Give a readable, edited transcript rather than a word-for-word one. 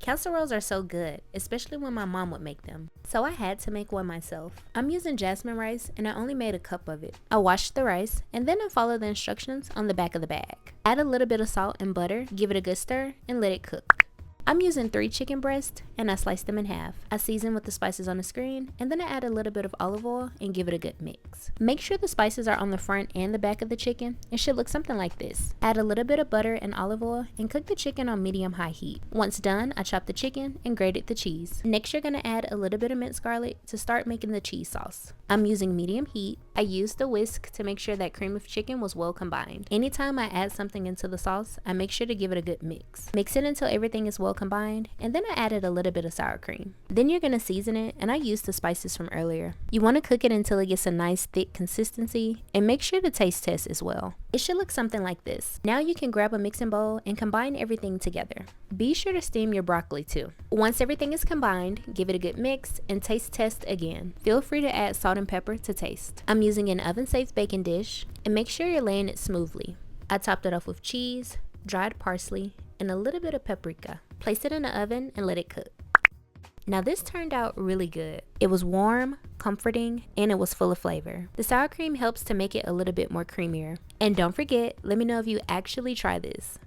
Casseroles are so good, especially when my mom would make them. So I had to make one myself. I'm using jasmine rice and I only made a cup of it. I washed the rice and then I followed the instructions on the back of the bag. Add a little bit of salt and butter, give it a good stir, and let it cook. I'm using 3 chicken breasts and I sliced them in half. I season with the spices on the screen and then I add a little bit of olive oil and give it a good mix. Make sure the spices are on the front and the back of the chicken. It should look something like this. Add a little bit of butter and olive oil and cook the chicken on medium-high heat. Once done, I chop the chicken and grated the cheese. Next, you're going to add a little bit of minced garlic to start making the cheese sauce. I'm using medium heat. I used a whisk to make sure that cream of chicken was well combined. Anytime I add something into the sauce, I make sure to give it a good mix. Mix it until everything is well combined, and then I added a little bit of sour cream. Then you're going to season it, and I used the spices from earlier. You want to cook it until it gets a nice thick consistency, and make sure to taste test as well. It should look something like this. Now you can grab a mixing bowl and combine everything together. Be sure to steam your broccoli too. Once everything is combined, give it a good mix and taste test again. Feel free to add salt and pepper to taste. I'm using an oven-safe baking dish, and make sure you're laying it smoothly. I topped it off with cheese, dried parsley, and a little bit of paprika. Place it in the oven and let it cook. Now this turned out really good. It was warm, comforting, and it was full of flavor. The sour cream helps to make it a little bit more creamier. And don't forget, let me know if you actually try this.